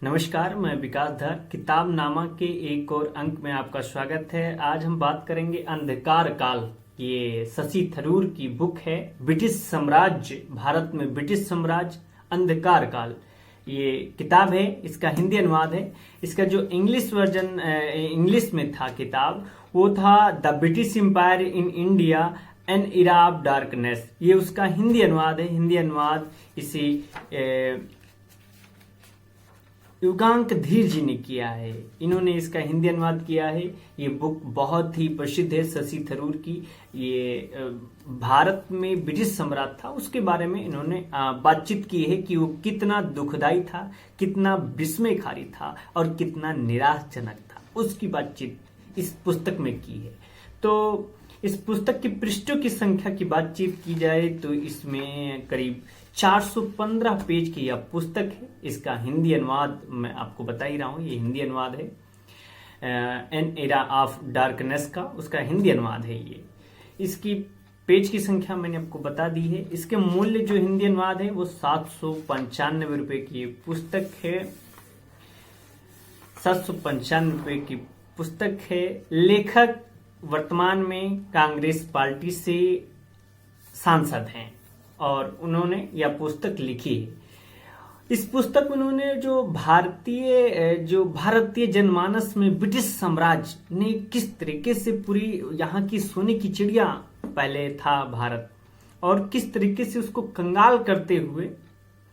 नमस्कार, मैं विकास धर। किताब नामा के एक और अंक में आपका स्वागत है। आज हम बात करेंगे अंधकार काल। ये शशि थरूर की बुक है। ब्रिटिश साम्राज्य, भारत में ब्रिटिश साम्राज्य, अंधकार काल ये किताब है। इसका हिंदी अनुवाद है। इसका जो इंग्लिश वर्जन इंग्लिश में था किताब, वो था the British empire in India an era of darkness. ये उसका हिंदी अनुवाद है। हिंदी अनुवाद इसी युगांक धीर जी ने किया है। इन्होंने इसका हिंदी अनुवाद किया है। ये बुक बहुत ही प्रसिद्ध है शशि थरूर की। ये भारत में ब्रिटिश सम्राट था, उसके बारे में इन्होंने बातचीत की है कि वो कितना दुखदाई था, कितना विस्मयकारी था और कितना निराशजनक था। उसकी बातचीत इस पुस्तक में की है। तो इस पुस्तक की पृष्ठों की संख्या की बातचीत की जाए तो इसमें करीब 415 पेज की यह पुस्तक है। इसका हिंदी अनुवाद मैं आपको बता ही रहा हूं, ये हिंदी अनुवाद है एन एरा ऑफ डार्कनेस का, उसका हिंदी अनुवाद है ये। इसकी पेज की संख्या मैंने आपको बता दी है। इसके मूल्य जो हिंदी अनुवाद है वो 795 रुपए की पुस्तक है। 795 रुपए की पुस्तक है। लेखक वर्तमान में कांग्रेस पार्टी से सांसद हैं और उन्होंने यह पुस्तक लिखी है। इस पुस्तक में उन्होंने जो भारतीय जनमानस में ब्रिटिश साम्राज्य ने किस तरीके से पूरी यहाँ की सोने की चिड़िया पहले था भारत, और किस तरीके से उसको कंगाल करते हुए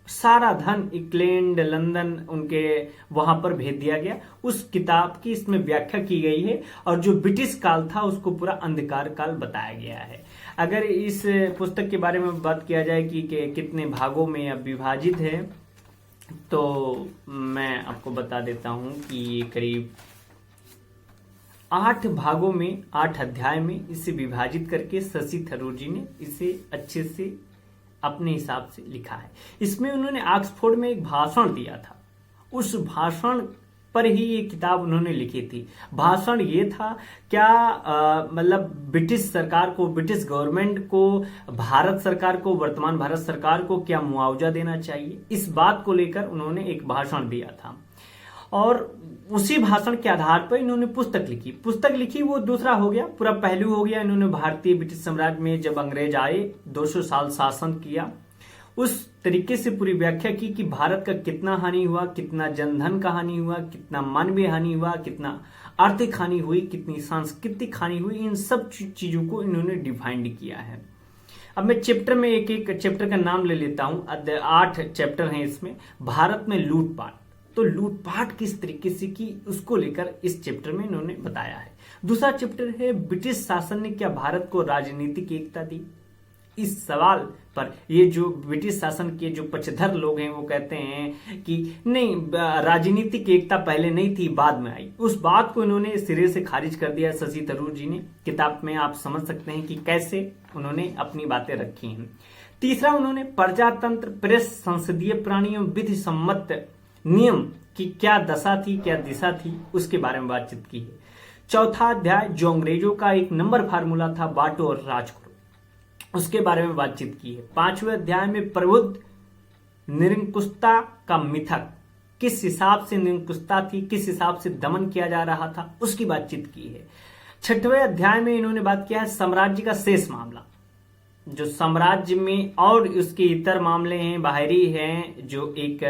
सारा धन इंग्लैंड, लंदन उनके वहां पर भेज दिया गया, उस किताब की इसमें व्याख्या की गई है। और जो ब्रिटिश काल था उसको पूरा अंधकार काल बताया गया है। अगर इस पुस्तक के बारे में बात किया जाए कि कितने भागों में यह विभाजित है, तो मैं आपको बता देता हूं कि ये करीब 8 भागों में, 8 अध्याय में इसे विभाजित करके शशि थरूर जी ने इसे अच्छे से अपने हिसाब से लिखा है। इसमें उन्होंने ऑक्सफोर्ड में एक भाषण दिया था, उस भाषण पर ही ये किताब उन्होंने लिखी थी। भाषण ये था क्या मतलब ब्रिटिश सरकार को, ब्रिटिश गवर्नमेंट को, भारत सरकार को, वर्तमान भारत सरकार को क्या मुआवजा देना चाहिए, इस बात को लेकर उन्होंने एक भाषण दिया था। और उसी भाषण के आधार पर इन्होंने पुस्तक लिखी। वो दूसरा हो गया, पूरा पहलू हो गया। इन्होंने भारतीय ब्रिटिश साम्राज्य में जब अंग्रेज आए, 200 साल शासन किया, उस तरीके से पूरी व्याख्या की कि भारत का कितना हानि हुआ, कितना जनधन का हानि हुआ, कितना मानवीय हानि हुआ, कितना आर्थिक हानि हुई, कितनी सांस्कृतिक हानि हुई। इन सब चीजों को इन्होंने डिफाइंड किया है। अब मैं चैप्टर में एक चैप्टर का नाम ले लेता हूं। 8 चैप्टर हैं इसमें। भारत में लूटपाट, तो लूटपाट किस तरीके से की, उसको लेकर इस चैप्टर में इन्होंने बताया है। दूसरा चैप्टर है ब्रिटिश शासन ने क्या भारत को राजनीतिक एकता दी। इस सवाल पर ये जो ब्रिटिश शासन के जो पक्षधर लोग हैं वो कहते हैं कि नहीं, राजनीतिक एकता पहले नहीं थी, बाद में आई। उस बात को इन्होंने सिरे से खारिज कर दिया शशि थरूर जी ने। किताब में आप समझ सकते हैं कि कैसे उन्होंने अपनी बातें रखी हैं। तीसरा, उन्होंने प्रजातंत्र, प्रेस, संसदीय प्राणी एवं विधि सम्मत नियम की क्या दशा थी, क्या दिशा थी, उसके बारे में बातचीत की है। चौथा अध्याय जो अंग्रेजों का एक नंबर फार्मूला था, बांटो और राज करो, उसके बारे में बातचीत की है। 5वें अध्याय में प्रबुद्ध निरंकुशता का मिथक, किस हिसाब से निरंकुशता थी, किस हिसाब से दमन किया जा रहा था, उसकी बातचीत की है। 6वें अध्याय में इन्होंने बात किया है साम्राज्य का शेष मामला, जो साम्राज्य में और उसके इतर मामले हैं, बाहरी हैं, जो एक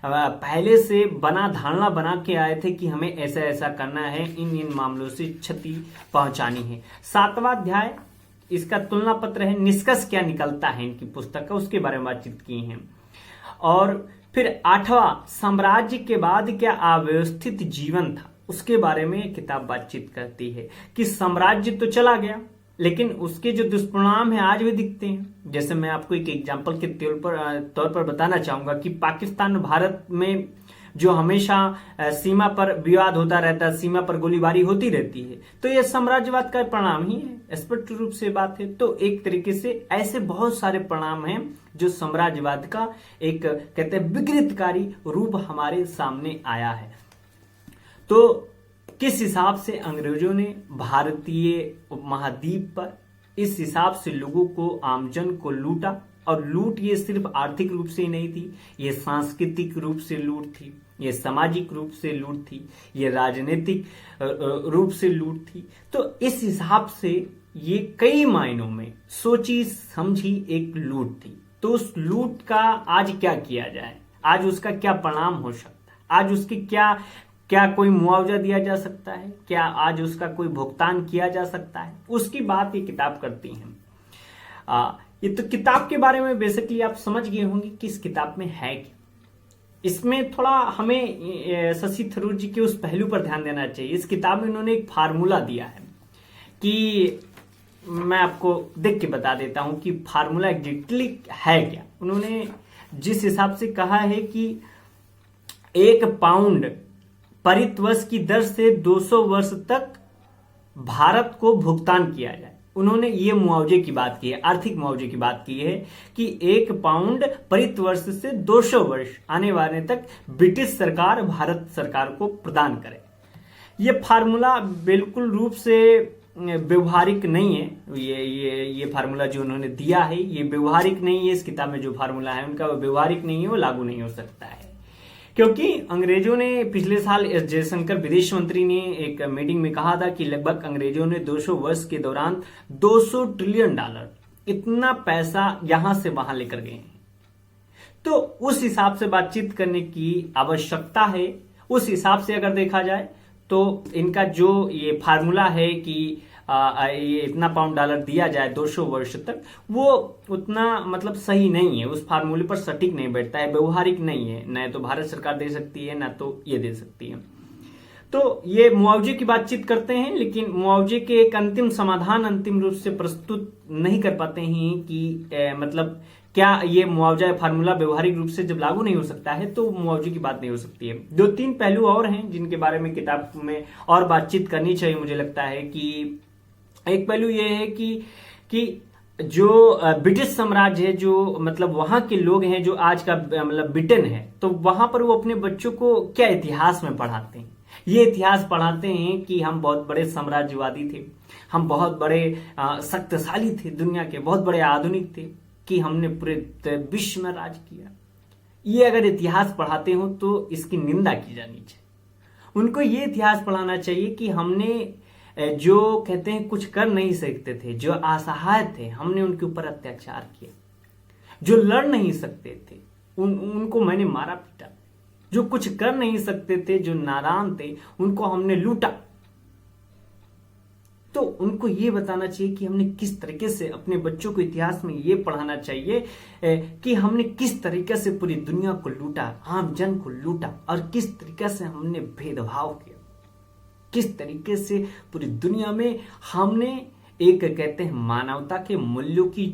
पहले से धारणा बना के आए थे कि हमें ऐसा ऐसा करना है, इन मामलों से क्षति पहुंचानी है। 7वां अध्याय इसका तुलना पत्र है, निष्कर्ष क्या निकलता है इनकी पुस्तक का, उसके बारे में बातचीत की है। और फिर 8वां, साम्राज्य के बाद क्या अव्यवस्थित जीवन था, उसके बारे में किताब बातचीत करती है कि साम्राज्य तो चला गया, लेकिन उसके जो दुष्परिणाम है आज भी दिखते हैं। जैसे मैं आपको एक एग्जांपल के तौर पर बताना चाहूंगा कि पाकिस्तान और भारत में जो हमेशा सीमा पर विवाद होता रहता है, सीमा पर गोलीबारी होती रहती है, तो यह साम्राज्यवाद का परिणाम ही है, स्पष्ट रूप से बात है। तो एक तरीके से ऐसे बहुत सारे परिणाम हैं जो साम्राज्यवाद का एक कहते हैं विकृतकारी रूप हमारे सामने आया है। तो किस हिसाब से अंग्रेजों ने भारतीय महाद्वीप पर इस हिसाब से लोगों को, आमजन को लूटा, और लूट ये सिर्फ आर्थिक रूप से ही नहीं थी, ये सांस्कृतिक रूप से लूट थी। ये सामाजिक रूप से लूट थी, ये राजनीतिक रूप से लूट थी। तो इस हिसाब से ये कई मायनों में सोची समझी एक लूट थी। तो उस लूट का आज क्या किया जाए, आज उसका क्या परिणाम हो सकता है, आज उसकी क्या क्या कोई मुआवजा दिया जा सकता है, क्या आज उसका कोई भुगतान किया जा सकता है, उसकी बात ये किताब करती है। ये तो किताब के बारे में बेसिकली आप समझ गए होंगे कि इस किताब में है क्या। इसमें थोड़ा हमें शशि थरूर जी के उस पहलू पर ध्यान देना चाहिए। इस किताब में उन्होंने एक फार्मूला दिया है कि मैं आपको देख के बता देता हूं कि फार्मूला एग्जैक्टली है क्या। उन्होंने जिस हिसाब से कहा है कि 1 पाउंड परितवर्ष की दर से 200 वर्ष तक भारत को भुगतान किया जाए। उन्होंने ये मुआवजे की बात की है, आर्थिक मुआवजे की बात की है कि 1 पाउंड परितवर्ष से 200 वर्ष आने वाले तक ब्रिटिश सरकार भारत सरकार को प्रदान करे। ये फार्मूला बिल्कुल रूप से व्यवहारिक नहीं है। ये फार्मूला जो उन्होंने दिया है ये व्यवहारिक नहीं है। इस किताब में जो फार्मूला है उनका वो व्यवहारिक नहीं है, वो लागू नहीं हो सकता है। क्योंकि अंग्रेजों ने पिछले साल एस जयशंकर विदेश मंत्री ने एक मीटिंग में कहा था कि लगभग अंग्रेजों ने 200 वर्ष के दौरान 200 ट्रिलियन डॉलर इतना पैसा यहां से वहां लेकर गए हैं। तो उस हिसाब से बातचीत करने की आवश्यकता है। उस हिसाब से अगर देखा जाए तो इनका जो ये फार्मूला है कि ये इतना पाउंड डॉलर दिया जाए 200 वर्ष तक, वो उतना मतलब सही नहीं है, उस फार्मूले पर सटीक नहीं बैठता है, व्यवहारिक नहीं है। न तो भारत सरकार दे सकती है, ना तो ये दे सकती है। तो ये मुआवजे की बातचीत करते हैं, लेकिन मुआवजे के एक अंतिम समाधान अंतिम रूप से प्रस्तुत नहीं कर पाते हैं कि मतलब क्या ये मुआवजा फार्मूला व्यवहारिक रूप से जब लागू नहीं हो सकता है तो मुआवजे की बात नहीं हो सकती है। 2-3 पहलू और हैं जिनके बारे में किताब में और बातचीत करनी चाहिए। मुझे लगता है कि एक पहलू ये है कि जो ब्रिटिश साम्राज्य है, जो मतलब वहां के लोग हैं, जो आज का मतलब ब्रिटेन है, तो वहां पर वो अपने बच्चों को क्या इतिहास में पढ़ाते हैं। ये इतिहास पढ़ाते हैं कि हम बहुत बड़े साम्राज्यवादी थे, हम बहुत बड़े शक्तिशाली थे, दुनिया के बहुत बड़े आधुनिक थे, कि हमने पूरे विश्व में राज किया। ये अगर इतिहास पढ़ाते हो तो इसकी निंदा की जानी चाहिए। उनको ये इतिहास पढ़ाना चाहिए कि हमने जो कहते हैं कुछ कर नहीं सकते थे, जो असहाय थे, हमने उनके ऊपर अत्याचार किया। जो लड़ नहीं सकते थे उनको मैंने मारा पीटा। जो कुछ कर नहीं सकते थे, जो नादान थे, उनको हमने लूटा। तो उनको ये बताना चाहिए कि हमने किस तरीके से अपने बच्चों को इतिहास में ये पढ़ाना चाहिए कि हमने किस तरीके से पूरी दुनिया को लूटा, आम जन को लूटा, और किस तरीके से हमने भेदभाव किया, किस तरीके से पूरी दुनिया में हमने एक कहते हैं मानवता के मूल्यों की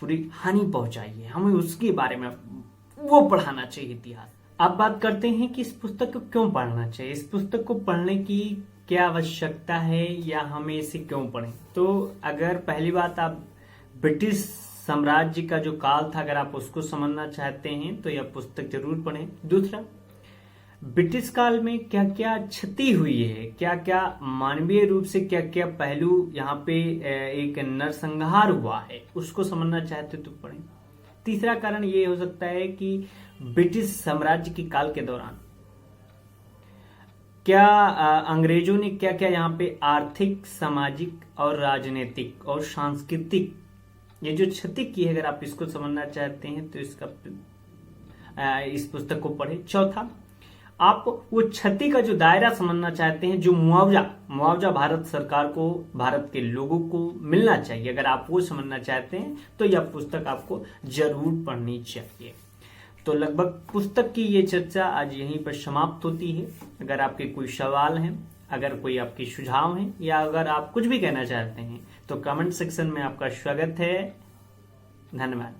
पूरी हानि पहुंचाई है। हमें उसके बारे में वो पढ़ाना चाहिए इतिहास। अब बात करते हैं कि इस पुस्तक को क्यों पढ़ना चाहिए, इस पुस्तक को पढ़ने की क्या आवश्यकता है, या हमें इसे क्यों पढ़ें। तो अगर पहली बात आप ब्रिटिश साम्राज्य का जो काल था, अगर आप उसको समझना चाहते हैं तो यह पुस्तक जरूर पढ़ें। दूसरा, ब्रिटिश काल में क्या क्या क्षति हुई है, क्या क्या मानवीय रूप से क्या क्या पहलू यहाँ पे एक नरसंहार हुआ है, उसको समझना चाहते तो पढ़ें। तीसरा कारण ये हो सकता है कि ब्रिटिश साम्राज्य के काल के दौरान क्या अंग्रेजों ने क्या क्या यहाँ पे आर्थिक, सामाजिक और राजनीतिक और सांस्कृतिक ये जो क्षति की है, अगर आप इसको समझना चाहते हैं तो इस पुस्तक को पढ़ें। चौथा, आप वो क्षति का जो दायरा समझना चाहते हैं, जो मुआवजा भारत सरकार को, भारत के लोगों को मिलना चाहिए, अगर आप वो समझना चाहते हैं तो यह पुस्तक आपको जरूर पढ़नी चाहिए। तो लगभग पुस्तक की ये चर्चा आज यहीं पर समाप्त होती है। अगर आपके कोई सवाल हैं, अगर कोई आपके सुझाव हैं, या अगर आप कुछ भी कहना चाहते हैं तो कमेंट सेक्शन में आपका स्वागत है। धन्यवाद।